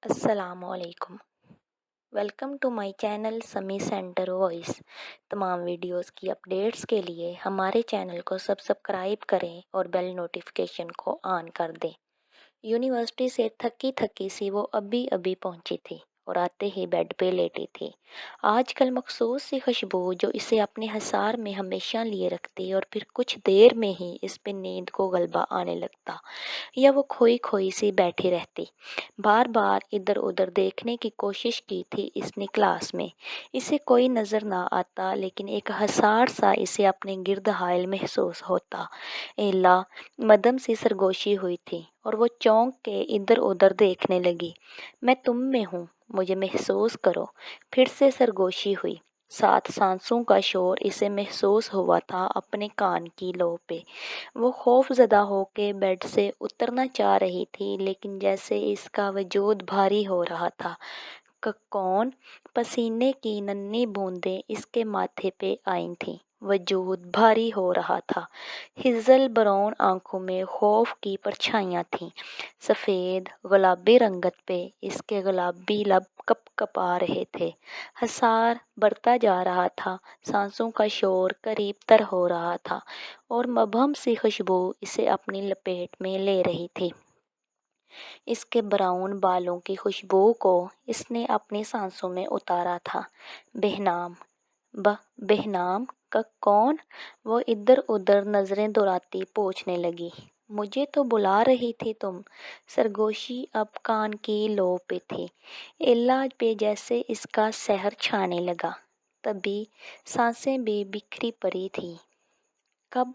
अस्सलाम वालेकुम। Welcome to my channel समी सेंटर वॉइस। तमाम वीडियोस की अपडेट्स के लिए हमारे चैनल को सब्सक्राइब करें और बेल नोटिफिकेशन को ऑन कर दें। यूनिवर्सिटी से थकी थकी सी वो अभी अभी पहुंची थी और आते ही बेड पे लेटी थी। आजकल मखसूस सी खुशबू जो इसे अपने हिसार में हमेशा लिए रखती और फिर कुछ देर में ही इस पे नींद को गलबा आने लगता, या वो खोई खोई सी बैठी रहती। बार बार इधर उधर देखने की कोशिश की थी इसने क्लास में। इसे कोई नज़र ना आता, लेकिन एक हसार सा इसे अपने गिर्द हायल महसूस होता। एला मदम सी सरगोशी हुई थी और वो चौंक के इधर उधर देखने लगी। मैं तुम में हूँ, मुझे महसूस करो। फिर से सरगोशी हुई। साथ सांसों का शोर इसे महसूस हुआ था अपने कान की लो पे। वो खौफजदा होके बेड से उतरना चाह रही थी, लेकिन जैसे इसका वजूद भारी हो रहा था। कौन? पसीने की नन्ही बूंदें इसके माथे पे आई थीं। वजूद भारी हो रहा था। हिजल ब्राउन आंखों में खौफ की परछाइयां थीं। सफ़ेद गुलाबी रंगत पे इसके गुलाबी लब कप कपा रहे थे। हसार बढ़ता जा रहा था। सांसों का शोर करीब तर हो रहा था और मबहम सी खुशबू इसे अपनी लपेट में ले रही थी। इसके ब्राउन बालों की खुशबू को इसने अपनी सांसों में उतारा था। बेहनाम, बेहनाम का कौन? वो इधर उधर नजरें दौड़ाती पूछने लगी। मुझे तो बुला रही थी तुम। सरगोशी अब कान की लो पे थी। इलाज पे जैसे इसका सहर छाने लगा। तभी सांसें भी बिखरी पड़ी थी। कब?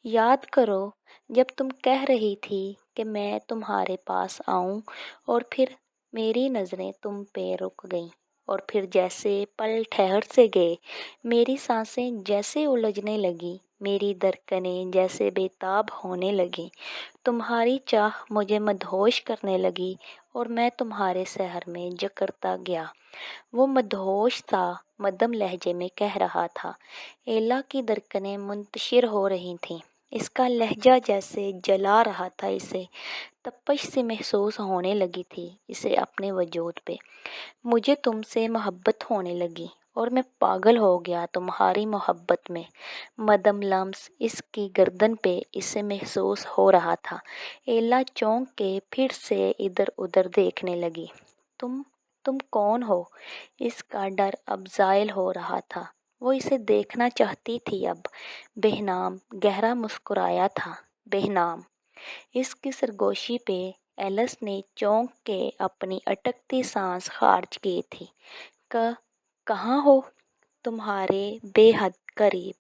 याद करो, जब तुम कह रही थी कि मैं तुम्हारे पास आऊं, और फिर मेरी नज़रें तुम पे रुक गईं और फिर जैसे पल ठहर से गए। मेरी सांसें जैसे उलझने लगी, मेरी धड़कनें जैसे बेताब होने लगी। तुम्हारी चाह मुझे मदहोश करने लगी और मैं तुम्हारे शहर में जकरता गया। वो मदहोश था, मदम लहजे में कह रहा था। एला की धड़कनें मुंतशिर हो रही थीं। इसका लहजा जैसे जला रहा था इसे। तपश से महसूस होने लगी थी इसे अपने वजूद पे। मुझे तुमसे मोहब्बत होने लगी और मैं पागल हो गया तुम्हारी मोहब्बत में। मदम लम्स इसकी गर्दन पे इसे महसूस हो रहा था। एला चौंक के फिर से इधर उधर देखने लगी। तुम कौन हो? इसका डर अब ज़ायल हो रहा था। वो इसे देखना चाहती थी अब। बेहनाम गहरा मुस्कुराया था। बेहनाम। इसकी सरगोशी पे एलिस ने चौंक के अपनी अटकती सांस खारिज की थी। कहाँ हो? तुम्हारे बेहद करीब।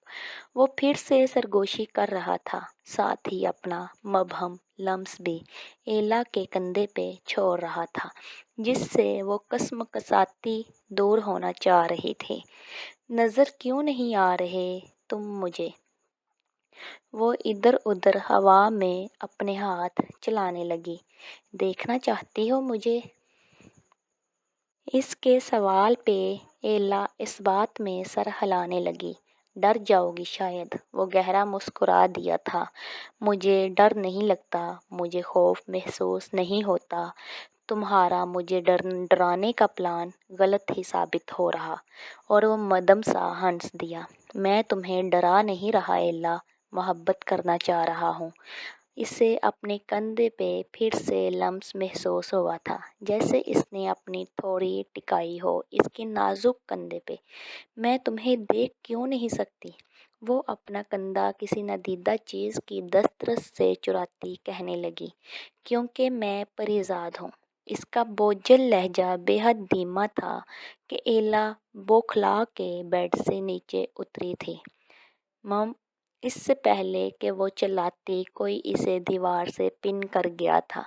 वो फिर से सरगोशी कर रहा था, साथ ही अपना मबहम लम्स भी एला के कंधे पे छोड़ रहा था, जिससे वो कसमकसाती दूर होना चाह रही थी। नज़र क्यों नहीं आ रहे तुम मुझे? वो इधर उधर हवा में अपने हाथ चलाने लगी। देखना चाहती हो मुझे? इसके सवाल पे एला इस बात में सर हिलाने लगी। डर जाओगी शायद। वो गहरा मुस्कुरा दिया था। मुझे डर नहीं लगता, मुझे खौफ महसूस नहीं होता। तुम्हारा मुझे डराने का प्लान गलत ही साबित हो रहा। और वो मदम सा हंस दिया। मैं तुम्हें डरा नहीं रहा एला, मोहब्बत करना चाह रहा हूँ। इसे अपने कंधे पे फिर से लम्स महसूस हुआ था, जैसे इसने अपनी थोड़ी टिकाई हो इसके नाजुक कंधे पे। मैं तुम्हें देख क्यों नहीं सकती? वो अपना कंधा किसी नदीदा चीज़ की दस्तरस से चुराती कहने लगी। क्योंकि मैं परेशान हूँ। इसका बोझल लहजा बेहद धीमा था कि एला बौखला के बेड से नीचे उतरी थी। मम इससे पहले कि वो चिल्लाती, कोई इसे दीवार से पिन कर गया था।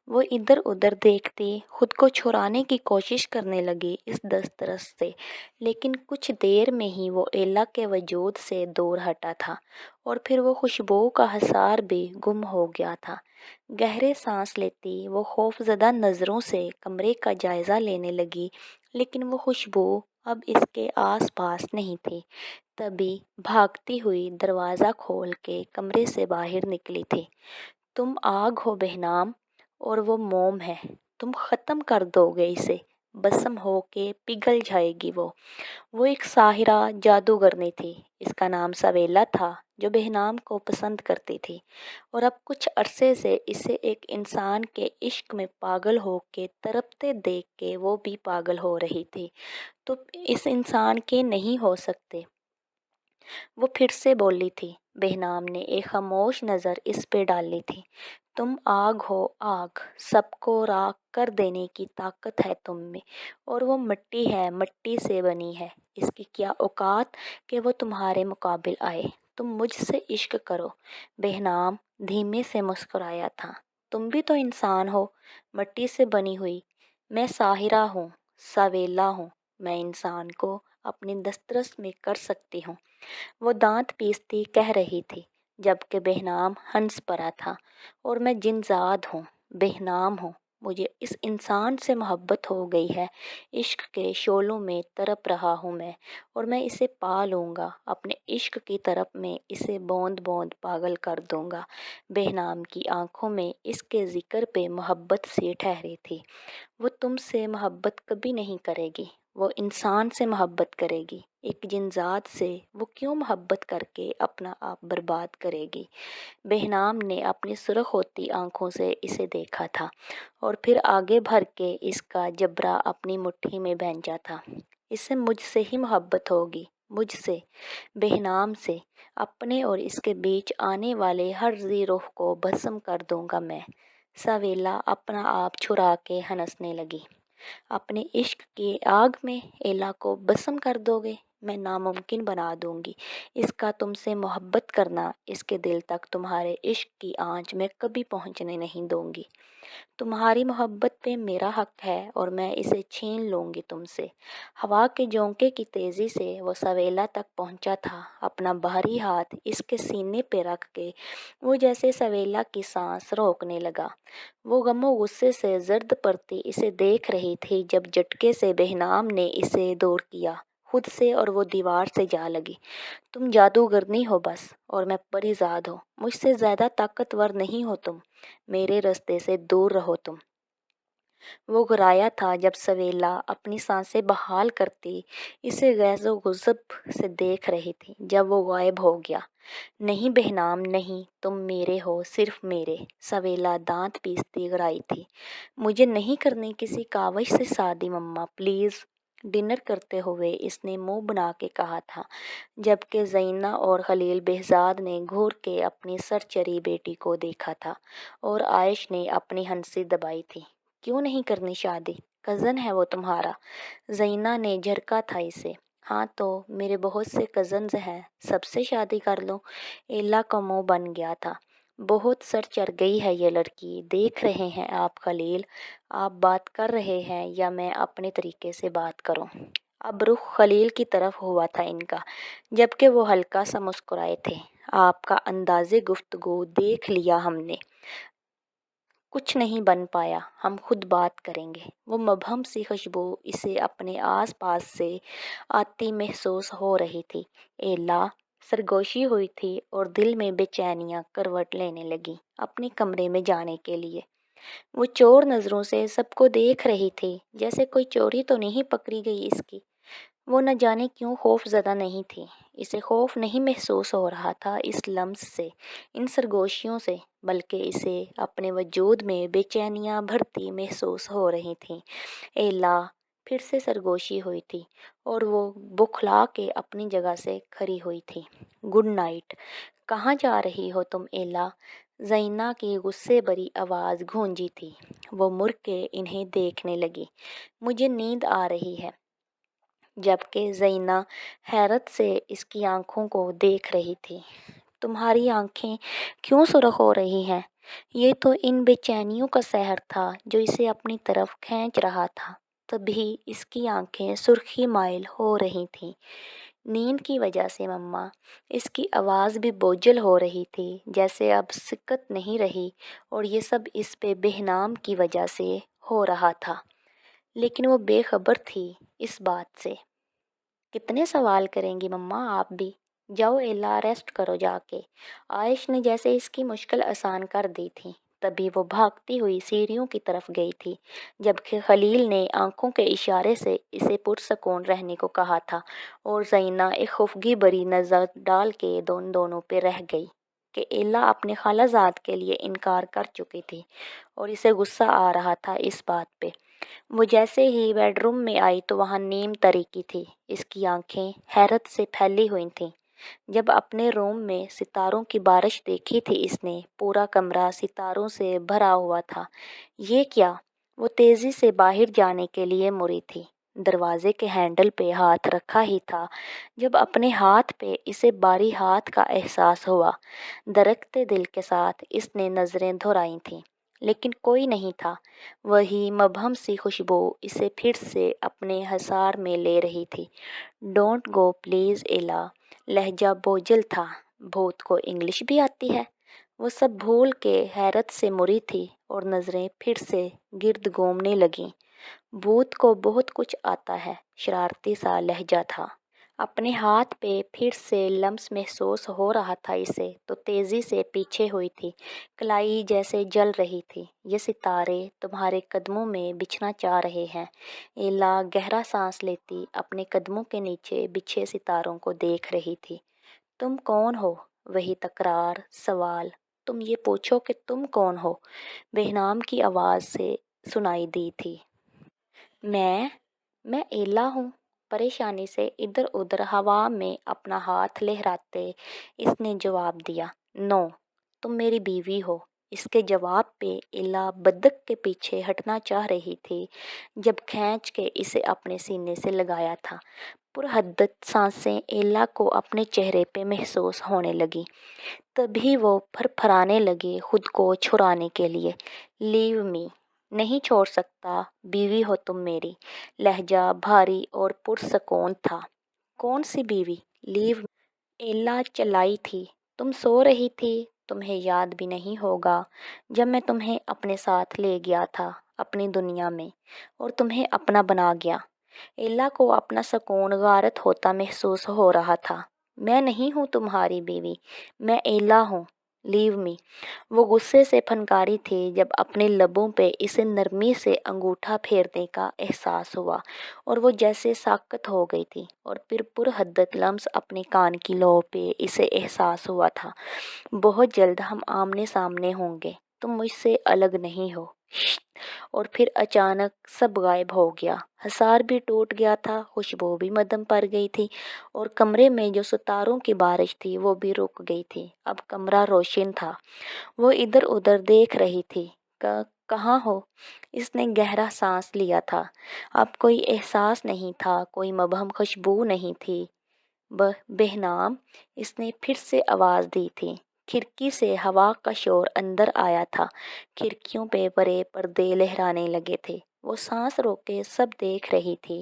वो इधर उधर देखती, खुद को छुड़ाने की कोशिश करने लगी इस दस्तरस से, लेकिन कुछ देर में ही वो एला के वजूद से दूर हटा था और फिर वो खुशबू का हसार भी गुम हो गया था। गहरे सांस लेती वो खौफजदा नज़रों से कमरे का जायज़ा लेने लगी, लेकिन वो खुशबू अब इसके आस पास नहीं थी। तभी भागती हुई दरवाज़ा खोल के कमरे से बाहर निकली थी। तुम आग हो बेहनाम, और वो मोम है। तुम ख़त्म कर दोगे इसे, भस्म हो के पिघल जाएगी वो एक साहिरा जादूगरनी थी। इसका नाम सवेला था, जो बेहनाम को पसंद करती थी और अब कुछ अरसे से इसे एक इंसान के इश्क में पागल हो के तड़पते देख के वो भी पागल हो रही थी। तो इस इंसान के नहीं हो सकते, वो फिर से बोली थी। बेहनाम ने एक खामोश नज़र इस पे डाली थी। तुम आग हो आग, सबको राख कर देने की ताकत है तुम में, और वो मिट्टी है, मिट्टी से बनी है। इसकी क्या औकात कि वो तुम्हारे मुकाबिल आए। तुम मुझसे इश्क करो। बेहनाम धीमे से मुस्कुराया था। तुम भी तो इंसान हो, मिट्टी से बनी हुई। मैं साहिरा हूँ, सवेला हूँ। मैं इंसान को अपनी दस्तरस में कर सकती हूँ। वो दांत पीसती कह रही थी, जबकि बेहनाम हंस पड़ा था। और मैं जिनजाद हूँ, बेहनाम हूँ। मुझे इस इंसान से मोहब्बत हो गई है। इश्क के शोलों में तड़प रहा हूँ मैं, और मैं इसे पा लूँगा। अपने इश्क की तरफ में इसे बौंद बौंद पागल कर दूँगा। बेहनाम की आंखों में इसके जिक्र पे मोहब्बत सी ठहरी थी। वो तुमसे मोहब्बत कभी नहीं करेगी, वो इंसान से मोहब्बत करेगी। एक जिनजात से वो क्यों मोहब्बत करके अपना आप बर्बाद करेगी। बेहनाम ने अपनी सुर्ख होती आंखों से इसे देखा था और फिर आगे भर के इसका जबरा अपनी मुट्ठी में भैंचा था। इसे मुझसे ही मोहब्बत होगी, मुझसे, बेहनाम से। अपने और इसके बीच आने वाले हर जी रूह को भस्म कर दूंगा मैं। सवेला अपना आप छुड़ा के हंसने लगी। अपने इश्क की आग में एला को भस्म कर दोगे? मैं नामुमकिन बना दूंगी इसका तुमसे मोहब्बत करना। इसके दिल तक तुम्हारे इश्क की आंच में कभी पहुंचने नहीं दूंगी। तुम्हारी मोहब्बत पे मेरा हक है और मैं इसे छीन लूंगी तुमसे। हवा के झोंके की तेजी से वो सवेला तक पहुंचा था। अपना बाहरी हाथ इसके सीने पे रख के वो जैसे सवेला की सांस रोकने लगा। वो गमो गुस्से से जर्द पड़ती इसे देख रही थी जब झटके से बेहनाम ने इसे दूर किया खुद से और वो दीवार से जा लगी। तुम जादूगरनी हो बस, और मैं परीजाद हूँ। मुझसे ज्यादा ताकतवर नहीं हो तुम। मेरे रास्ते से दूर रहो तुम। वो घुराया था जब सवेला अपनी सांसें बहाल करती इसे गैज़ो गुज़ब से देख रही थी। जब वो गायब हो गया। नहीं बेहनाम नहीं, तुम मेरे हो, सिर्फ मेरे। सवेला दांत पीसती घुराई थी। मुझे नहीं करनी किसी काविश से शादी मम्मा, प्लीज़। डिनर करते हुए इसने मुंह बना के कहा था, जबकि ज़ैना और खलील बेहजाद ने घूर के अपनी सरचरी बेटी को देखा था और आयश ने अपनी हंसी दबाई थी। क्यों नहीं करनी शादी? कज़न है वो तुम्हारा। ज़ैना ने झरका था इसे। हाँ तो मेरे बहुत से कज़न्स हैं, सबसे शादी कर लो। एला का मुंह बन गया था। बहुत सर चढ़ गई है ये लड़की। देख रहे हैं आप खलील, आप बात कर रहे हैं या मैं अपने तरीके से बात करूं? अब रुख खलील की तरफ हुआ था इनका, जबकि वो हल्का सा मुस्कुराए थे। आपका अंदाज़े गुफ्तगू देख लिया हमने। कुछ नहीं बन पाया, हम खुद बात करेंगे। वो मबहम सी खुशबू इसे अपने आस पास से आती महसूस हो रही थी। एला सरगोशी हुई थी और दिल में बेचैनियां करवट लेने लगी अपने कमरे में जाने के लिए। वो चोर नज़रों से सबको देख रही थी, जैसे कोई चोरी तो नहीं पकड़ी गई इसकी। वो न जाने क्यों खौफज़दा नहीं थी। इसे खौफ नहीं महसूस हो रहा था इस लम्स से, इन सरगोशियों से, बल्कि इसे अपने वजूद में बेचैनियाँ भरती महसूस हो रही थीं। एला फिर से सरगोशी हुई थी और वो बुखला के अपनी जगह से खड़ी हुई थी। Good night. कहाँ जा रही हो तुम एला? ज़ैना की गुस्से भरी आवाज़ गूंजी थी। वो मुड़ के इन्हें देखने लगी। मुझे नींद आ रही है, जबकि ज़ैना हैरत से इसकी आंखों को देख रही थी। तुम्हारी आंखें क्यों सुर्ख हो रही हैं? ये तो इन बेचैनियों का सहर था जो इसे अपनी तरफ खींच रहा था। तभी इसकी आंखें सुर्खी माइल हो रही थीं। नींद की वजह से मम्मा। इसकी आवाज़ भी बोझल हो रही थी, जैसे अब सिकत नहीं रही और ये सब इस पे बेहनाम की वजह से हो रहा था। लेकिन वो बेखबर थी इस बात से। कितने सवाल करेंगी मम्मा आप भी? जाओ एला, रेस्ट करो जाके। आयश ने जैसे इसकी मुश्किल आसान कर दी थी। تبھی وہ بھاگتی ہوئی سیڑھیوں کی طرف گئی تھی، جبکہ خلیل نے آنکھوں کے اشارے سے اسے پرسکون رہنے کو کہا تھا، اور زینہ ایک خفگی بری نظر ڈال کے دونوں پہ رہ گئی کہ ایلا اپنے خالہ زاد کے لیے انکار کر چکی تھی اور اسے غصہ آ رہا تھا اس بات پہ۔ وہ جیسے ہی بیڈ روم میں آئی تو وہاں نیم تاریکی تھی، اس کی آنکھیں حیرت سے پھیلی ہوئی تھیں۔ جب اپنے روم میں ستاروں کی بارش دیکھی تھی اس نے، پورا کمرہ ستاروں سے بھرا ہوا تھا۔ یہ کیا؟ وہ تیزی سے باہر جانے کے لیے مڑی تھی، دروازے کے ہینڈل پہ ہاتھ رکھا ہی تھا جب اپنے ہاتھ پہ اسے باری ہاتھ کا احساس ہوا۔ دھڑکتے دل کے ساتھ اس نے نظریں دہرائی تھیں، لیکن کوئی نہیں تھا۔ وہی مبہم سی خوشبو اسے پھر سے اپنے حصار میں لے رہی تھی۔ Don't go please Ella. لہجہ بوجھل تھا۔ بھوت کو انگلش بھی آتی ہے؟ وہ سب بھول کے حیرت سے مڑی تھی اور نظریں پھر سے گرد گھومنے لگیں۔ بھوت کو بہت کچھ آتا ہے، شرارتی سا لہجہ تھا۔ اپنے ہاتھ پہ پھر سے لمس محسوس ہو رہا تھا اسے تو تیزی سے پیچھے ہوئی تھی، کلائی جیسے جل رہی تھی۔ یہ ستارے تمہارے قدموں میں بچھنا چاہ رہے ہیں۔ ایلا گہرا سانس لیتی اپنے قدموں کے نیچے بچھے ستاروں کو دیکھ رہی تھی۔ تم کون ہو؟ وہی تکرار سوال، تم یہ پوچھو کہ تم کون ہو، بہنام کی آواز سے سنائی دی تھی۔ میں ایلا ہوں۔ پریشانی سے ادھر ادھر ہوا میں اپنا ہاتھ لہراتے اس نے جواب دیا۔ نو، تم میری بیوی ہو۔ اس کے جواب پہ ایلا بدک کے پیچھے ہٹنا چاہ رہی تھی جب کھینچ کے اسے اپنے سینے سے لگایا تھا۔ پرحدت سانسیں ایلا کو اپنے چہرے پہ محسوس ہونے لگیں۔ تبھی وہ پھرپھرانے لگی خود کو چھڑانے کے لیے۔ لیو می۔ نہیں چھوڑ سکتا، بیوی ہو تم میری۔ لہجہ بھاری اور پرسکون تھا۔ کون سی بیوی؟ لیو می۔ ایلا چلائی تھی۔ تم سو رہی تھی، تمہیں یاد بھی نہیں ہوگا جب میں تمہیں اپنے ساتھ لے گیا تھا اپنی دنیا میں اور تمہیں اپنا بنا گیا۔ ایلا کو اپنا سکون غارت ہوتا محسوس ہو رہا تھا۔ میں نہیں ہوں تمہاری بیوی، میں ایلا ہوں۔ لیو می۔ وہ غصے سے پھنکاری تھی جب اپنے لبوں پہ اسے نرمی سے انگوٹھا پھیرنے کا احساس ہوا اور وہ جیسے ساکت ہو گئی تھی، اور پھر پرحدت لمس اپنے کان کی لو پہ اسے احساس ہوا تھا۔ بہت جلد ہم آمنے سامنے ہوں گے، تم مجھ سے الگ نہیں ہو۔ شت! اور پھر اچانک سب غائب ہو گیا۔ حصار بھی ٹوٹ گیا تھا، خوشبو بھی مدھم پڑ گئی تھی، اور کمرے میں جو ستاروں کی بارش تھی وہ بھی رک گئی تھی۔ اب کمرہ روشن تھا۔ وہ ادھر ادھر دیکھ رہی تھی۔ کہاں ہو؟ اس نے گہرا سانس لیا تھا۔ اب کوئی احساس نہیں تھا، کوئی مبہم خوشبو نہیں تھی۔ بہنام، اس نے پھر سے آواز دی تھی۔ کھڑکی سے ہوا کا شور اندر آیا تھا۔ کھڑکیوں پہ بڑے پردے لہرانے لگے تھے۔ وہ سانس روک کے سب دیکھ رہی تھی۔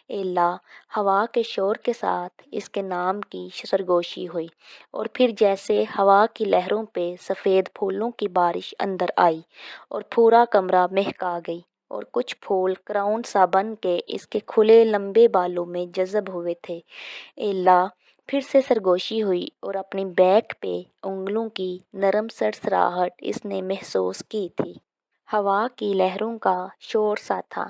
ایلا، ہوا کے شور کے ساتھ اس کے نام کی سرگوشی ہوئی، اور پھر جیسے ہوا کی لہروں پہ سفید پھولوں کی بارش اندر آئی اور پورا کمرہ مہکا گئی، اور کچھ پھول کراؤن سا بن کے اس کے کھلے لمبے بالوں میں جذب ہوئے تھے۔ ایلا پھر سے سرگوشی ہوئی اور اپنی بیک پہ انگلوں کی نرم سرسراہٹ اس نے محسوس کی تھی۔ ہوا کی لہروں کا شور سا تھا،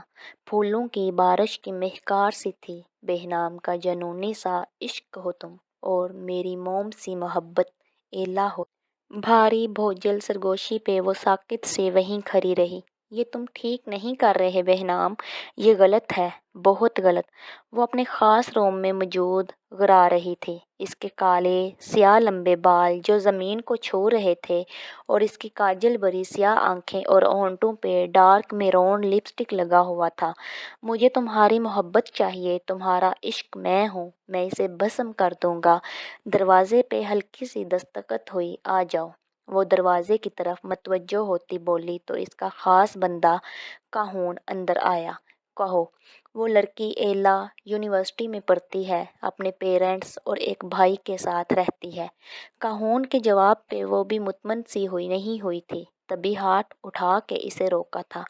پھولوں کی بارش کی مہکار سی تھی۔ بہنام کا جنونی سا عشق ہو تم، اور میری موم سی محبت ایلا ہو۔ بھاری بوجھل سرگوشی پہ وہ ساکت سے وہیں کھڑی رہی۔ یہ تم ٹھیک نہیں کر رہے بہنام، یہ غلط ہے، بہت غلط۔ وہ اپنے خاص روم میں موجود گھرا رہی تھی۔ اس کے کالے سیاہ لمبے بال جو زمین کو چھو رہے تھے، اور اس کی کاجل بھری سیاہ آنکھیں اور ہونٹوں پہ ڈارک میرون لپسٹک لگا ہوا تھا۔ مجھے تمہاری محبت چاہیے، تمہارا عشق میں ہوں، میں اسے بھسم کر دوں گا۔ دروازے پہ ہلکی سی دستک ہوئی۔ آ جاؤ۔ وہ دروازے کی طرف متوجہ ہوتی بولی تو اس کا خاص بندہ کاہون اندر آیا۔ کہو۔ وہ لڑکی ایلا یونیورسٹی میں پڑھتی ہے، اپنے پیرنٹس اور ایک بھائی کے ساتھ رہتی ہے۔ کاہون کے جواب پہ وہ بھی مطمئن سی نہیں ہوئی تھی، تبھی ہاتھ اٹھا کے اسے روکا تھا۔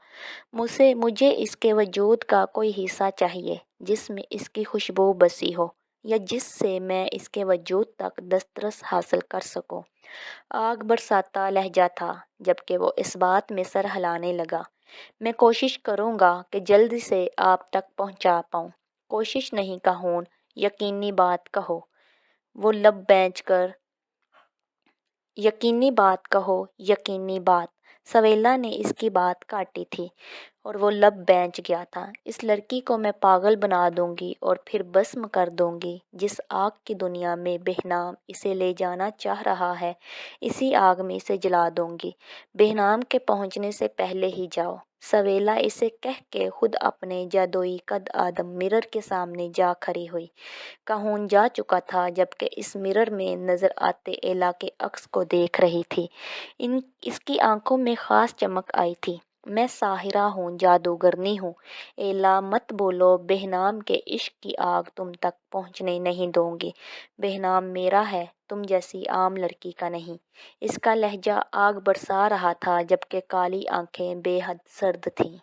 مجھے اس کے وجود کا کوئی حصہ چاہیے جس میں اس کی خوشبو بسی ہو۔ یا جس سے میں اس کے وجود تک دسترس حاصل کر سکوں۔ آگ برساتا لہجہ تھا جبکہ وہ اس بات میں سر ہلانے لگا۔ میں کوشش کروں گا کہ جلد سے آپ تک پہنچا پاؤں۔ کوشش نہیں کہون، یقینی بات کہو۔ وہ لب بینچ کر یقینی بات کہو، یقینی بات۔ سویلا نے اس کی بات کاٹی تھی اور وہ لب بینچ گیا تھا۔ اس لڑکی کو میں پاگل بنا دوں گی اور پھر بھسم کر دوں گی۔ جس آگ کی دنیا میں بہنام اسے لے جانا چاہ رہا ہے، اسی آگ میں اسے جلا دوں گی۔ بہنام کے پہنچنے سے پہلے ہی جاؤ۔ سویلا اسے کہہ کے خود اپنے جادوئی قد آدم مرر کے سامنے جا کھڑی ہوئی۔ کہون جا چکا تھا جبکہ اس مرر میں نظر آتے ایلا کے عکس کو دیکھ رہی تھی۔ اس کی آنکھوں میں خاص چمک آئی تھی۔ میں ساحرہ ہوں، جادوگرنی ہوں۔ ایلا مت بولو، بہنام کے عشق کی آگ تم تک پہنچنے نہیں دوں گی۔ بہنام میرا ہے، تم جیسی عام لڑکی کا نہیں۔ اس کا لہجہ آگ برسا رہا تھا جبکہ کالی آنکھیں بے حد سرد تھیں۔